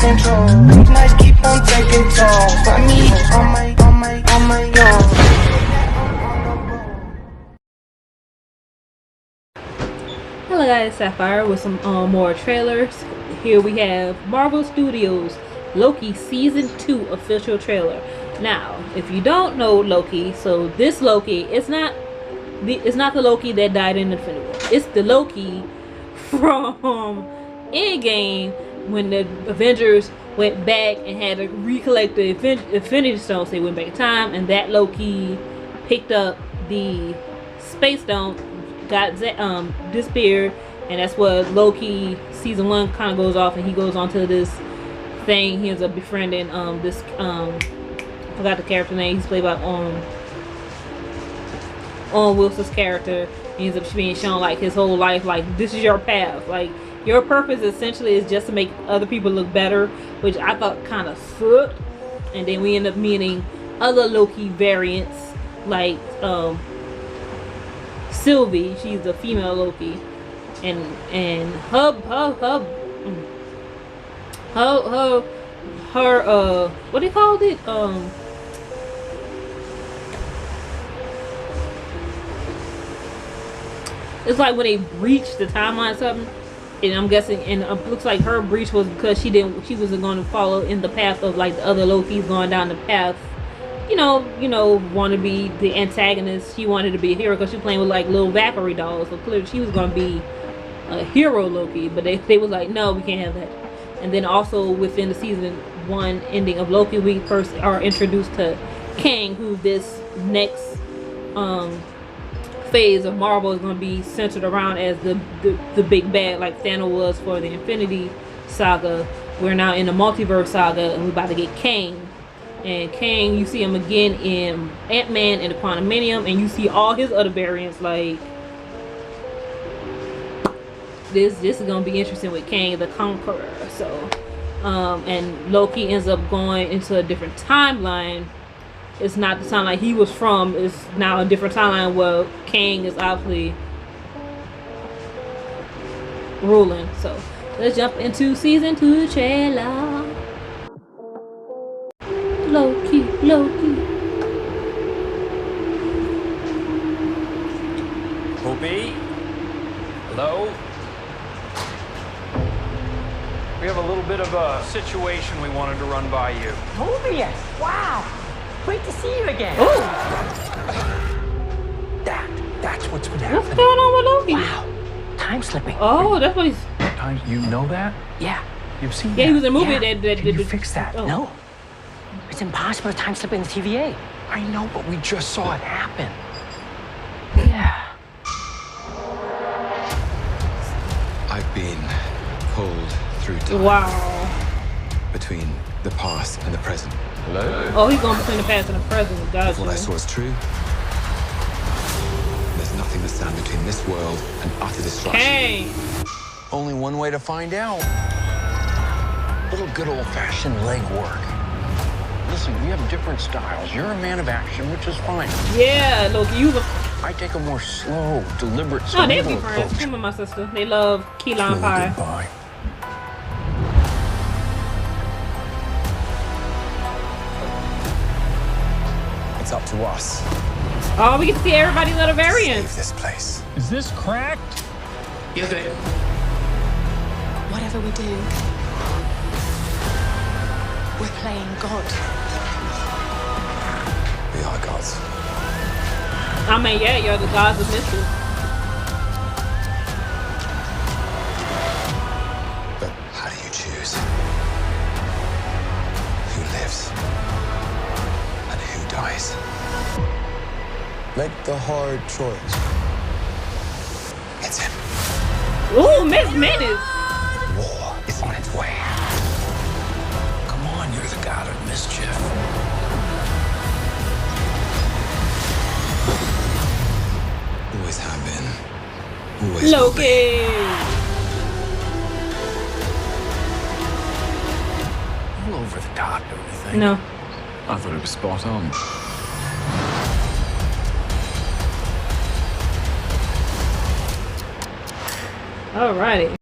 control. Nights keep on taking tolls. Got me on my own. Hello guys, Sapphire with some more trailers. Here we have Marvel Studios Loki Season 2 official trailer. Now, if you don't know Loki, so this Loki, it's not the Loki that died in Infinity War. It's the Loki from Endgame when the Avengers went back and had to recollect the Infinity Stones. They went back in time, and that Loki picked up the Space Stone, got disappeared, and that's what Loki Season 1 kind of goes off, and he goes on to this thing. He ends up befriending this I forgot the character name. He's played by Owen Wilson's character. He ends up being shown like his whole life, like this is your path, like your purpose essentially is just to make other people look better, which I thought kind of sucked. And then we end up meeting other Loki variants like Sylvie. She's the female Loki, and her what they called it, it's like when they breached the timeline or something, and I'm guessing, and it looks like her breach was because she wasn't going to follow in the path of like the other Lokis going down the path, you know, want to be the antagonist. She wanted to be a hero because she was playing with like little Valkyrie dolls, so clearly she was going to be a hero Loki, but they was like, no, we can't have that. And then also within the Season 1 ending of Loki, we first are introduced to Kang, who this next phase of Marvel is going to be centered around as the big bad, like Thanos was for the Infinity Saga. We're now in the Multiverse Saga, and we're about to get Kang. And Kang, you see him again in Ant-Man and the Quantumanium, and you see all his other variants. Like this is gonna be interesting with Kang the Conqueror. So and Loki ends up going into a different timeline. It's not the timeline he was from. It's now a different timeline where Kang is obviously ruling. So let's jump into Season 2 trailer. Loki. Hoopy? Hello? We have a little bit of a situation we wanted to run by you. Mobius! Wow! Great to see you again. Oh, That's what's been happening. what's going on with Loki? Wow. Time slipping. Oh, that's what he's. Time, you know that? Yeah. You've seen Yeah, that? he was in a movie Yeah. that Can you fix that? Oh. No. It's impossible to time slip in the TVA. I know, but we just saw it happen. Yeah. I've been pulled through time Wow. between the past and the present. Hello? Oh, he's going between the past and the present. If what I saw is true, there's nothing to stand between this world and utter destruction. Kang. Only one way to find out. Little good old-fashioned legwork. Listen, we have different styles. You're a man of action, which is fine. Yeah, Loki, you was a. I take a more slow, deliberate, No, they'd be cerebral friends. approach. Him and my sister. They love key lime pie. Goodbye. It's up to us Oh, we get to see everybody's other to variants. save this place. Is this cracked? Yes, babe. Whatever we do, we're playing God. We are gods. I mean, yeah, you're the gods of mystery. But how do you choose? Who lives? And who dies? Make the hard choice. It's him. Ooh, Miss Menace. War is on its way. Come on, you're the god of mischief. Always have been. Always will be. Loki. A little over the top, don't you think? No. I thought it was spot on. Alrighty.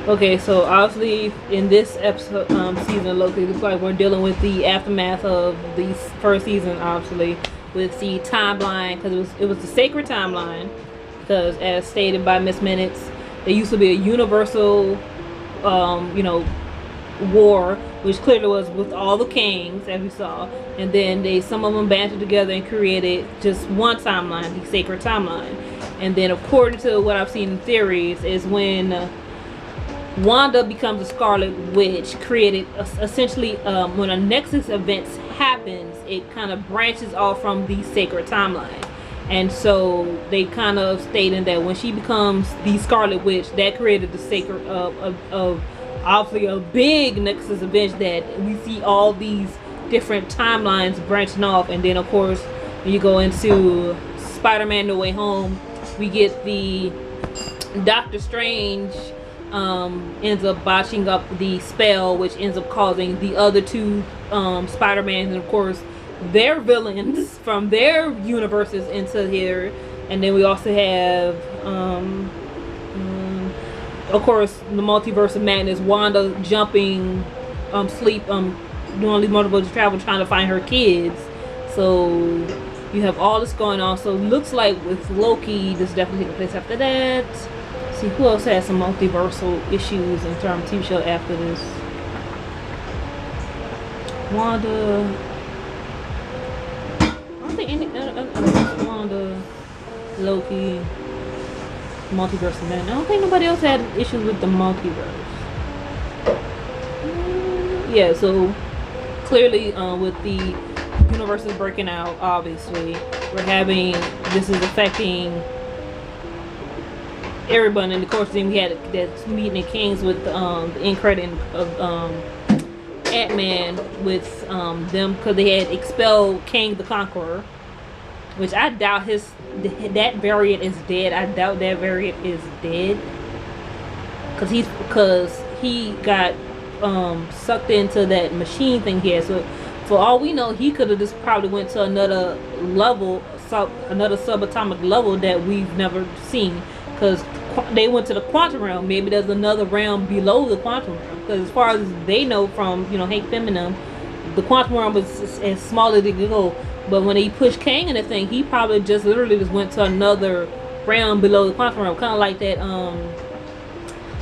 Okay, so obviously in this episode, season of Loki, it looks like we're dealing with the aftermath of the first season, obviously, with the timeline, because it was the sacred timeline, because as stated by Miss Minutes, there used to be a universal, war, which clearly was with all the kings, as we saw, and then some of them banded together and created just one timeline, the sacred timeline. And then according to what I've seen in theories is when Wanda becomes a Scarlet Witch, created essentially when a Nexus event happens, it kind of branches off from the sacred timeline. And so they kind of stated that when she becomes the Scarlet Witch, that created the sacred of obviously a big Nexus event, that we see all these different timelines branching off. And then of course when you go into Spider-Man No Way Home, we get the Doctor Strange ends up botching up the spell, which ends up causing the other two Spider-Mans, and of course their villains from their universes into here. And then we also have of course the Multiverse of Madness, Wanda jumping sleep, doing multiple travel, trying to find her kids. So you have all this going on. So looks like with Loki, this definitely taking place after that. Let's see who else has some multiversal issues in terms of TV show after this. Wanda. I don't think any Wanda, Loki, Multiverse of Madness. I don't think nobody else had issues with the multiverse. Yeah, so clearly with the universes breaking out, obviously we're having, this is affecting everybody. And of course then we had that meeting in Kings with the end credit of Ant-Man with them, because they had expelled King the Conqueror, which I doubt that variant is dead. I doubt that variant is dead, because he got sucked into that machine thing here. So for all we know, he could have just probably went to another level, another subatomic level that we've never seen, because they went to the quantum realm. Maybe there's another realm below the quantum realm, because as far as they know from Hank Pym and them, the quantum realm was as small as it could go. But when he pushed Kang in the thing, he probably just literally just went to another realm below the quantum realm, kind of like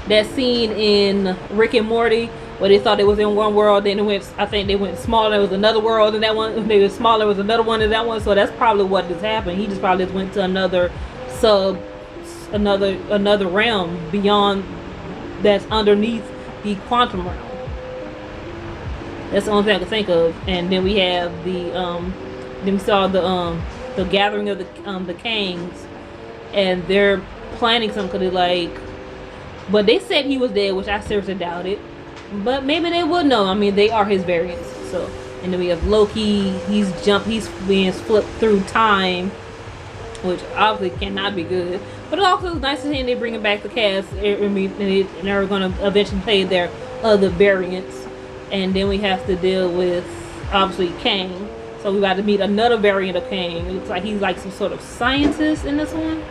that scene in Rick and Morty where they thought they was in one world, then I think they went smaller, there was another world in that one, they were smaller, there was another one in that one. So that's probably what just happened. He just probably just went to another realm beyond, that's underneath the quantum realm. That's the only thing I can think of. And then we have then we saw the gathering of the Kangs, and they're planning something but they said he was dead, which I seriously doubt it. But maybe they would know. I mean, they are his variants. So, and then we have Loki. He's being flipped through time, which obviously cannot be good. But it also is nice to see they bringing back the cast. And they're going to eventually play their other variants. And then we have to deal with obviously Kang. So we got to meet another variant of Kang. It looks like he's like some sort of scientist in this one.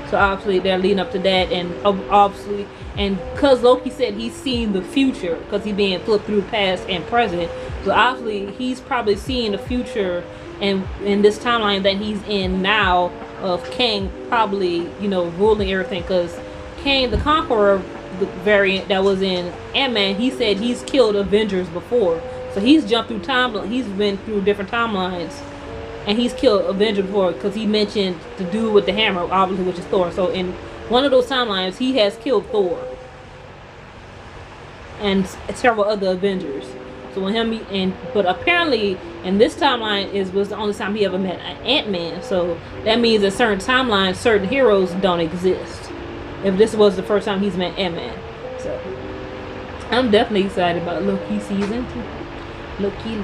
So obviously they're leading up to that, and obviously, and because Loki said he's seen the future, because he's being flipped through past and present, so obviously he's probably seeing the future, and in this timeline that he's in now of Kang probably ruling everything, because Kang the Conqueror, the variant that was in Ant-Man, he said he's killed Avengers before, so he's jumped through time, he's been through different timelines. And he's killed Avenger before, because he mentioned the dude with the hammer, obviously, which is Thor. So in one of those timelines, he has killed Thor and several other Avengers. So when but apparently in this timeline was the only time he ever met Ant-Man. So that means in certain timelines, certain heroes don't exist. If this was the first time he's met Ant-Man, so I'm definitely excited about Loki season 2. Loki.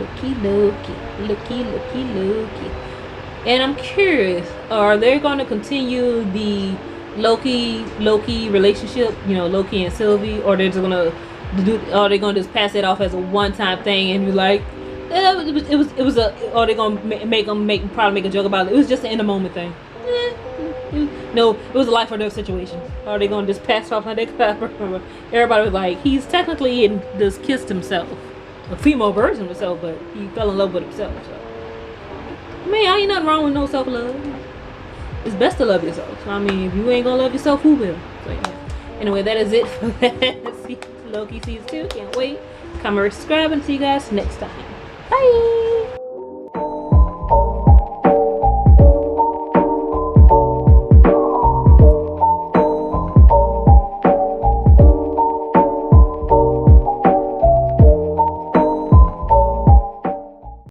And I'm curious, are they going to continue the Loki relationship, Loki and Sylvie, or they're just gonna are they gonna just pass it off as a one-time thing and be like, it was or they gonna probably make a joke about it. It was just an in the moment thing. No, it was a life or death situation. Are they gonna just pass off on their cover? Everybody was like, he's technically just kissed himself, a female version of himself, but he fell in love with himself. So, I mean, ain't nothing wrong with no self love. It's best to love yourself. So, I mean, if you ain't gonna love yourself, who will? So, yeah. Anyway, that is it for that. Loki season 2. Can't wait. Comment, subscribe, and see you guys next time. Bye.